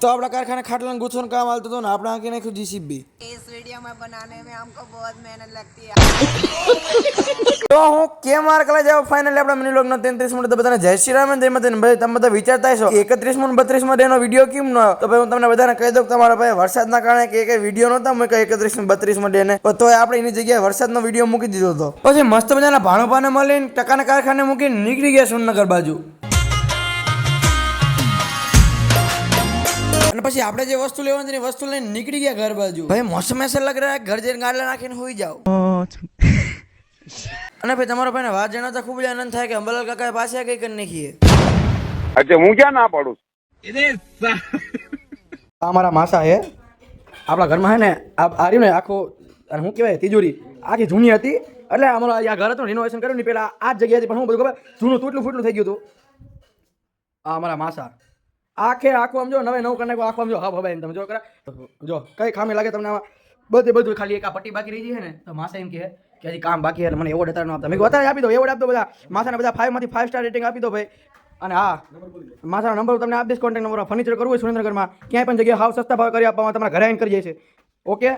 तो अपना कारखाना खाटलन गुथन काम आलतो तो ना अपना आके नहीं खुद जीसीबी इस वीडियो में बनाने में हमको बहुत मेहनत लगती है। तो હું કેમ માર કલા જાવ ફાઇનલી આપણા મિની વ્લોગ નો 33 મિનિટ તો બધાને જય શ્રી રામ જય માતાજી ભાઈ તમે બધા વિચારતા હશો કે 31 માં 32 માં એનો વિડિયો કેમ ન તો ભાઈ હું તમને બધાને કહી દઉં કે તમારા ભાઈ વરસાદના કારણે કે વિડિયો નહોતા મેં 31 ને 32 માં ડે તો આપણે એની જગ્યાએ વરસાદનો વિડિયો મૂકી દીધો હતો પછી મસ્ત મજાના ભાણોપાને મળીને ટકાના કારખાને મૂકીને નીકળી ગયા સુરનગર બાજુ અને પછી આપણે જે વસ્તુ લેવાની છે વસ્તુ લઈને નીકળી ગયા ઘર બાજુ ભાઈ મોસમ ऐसा लग रहा है घर જઈને ગાડલા નાખીને હોઈ જાવ અને ભાઈ તમારો ભાઈને વાત જણાવતા ખૂબ જ આનંદ થાય કે અંબાલાલ કાકા પાસે કઈ કરી નાખીએ अच्छा હું ક્યાં ના પાડું અમારા માસા હે આપણા ઘરમાં હે ને આ રહ્યું ને આખો શું કહેવાય તિજોરી આખી જૂની હતી એટલે અમારો આ ઘર હતું રિનોવેશન કર્યું ને પેલા આ જ જગ્યાએથી પણ હું બધું ખબર જૂનું તૂટલું ફૂટલું થઈ ગયું હતું આ અમારા માસા આખું સમજો નવે નવું કરી નાખો આખું સમજો હા ભાઈ તમે જો કરા જો કઈ ખામી લાગે તમને આમાં બધું ખાલી એક આ પટ્ટી બાકી રહી છે ને તો માસા એમ કહે કે હજી કામ બાકી મને એવોર્ડ અત્યારે ન આપતા મેં અત્યારે આપી દો એવોર્ડ આપી દો બધા માસાને બધા 5 માંથી 5 સ્ટાર રેટિંગ આપી દો ભાઈ અને હા માસાનો નંબર તમને આપી દઈશ કોન્ટેક્ટ નંબર ફર્નિચર કરવું હોય સુરેન્દ્રનગરમાં ક્યાંય પણ જગ્યાએ હાવ સસ્તા ભાવે કરી આપવામાં તમારા ઘરે આવીને કરી જાય છે ઓકે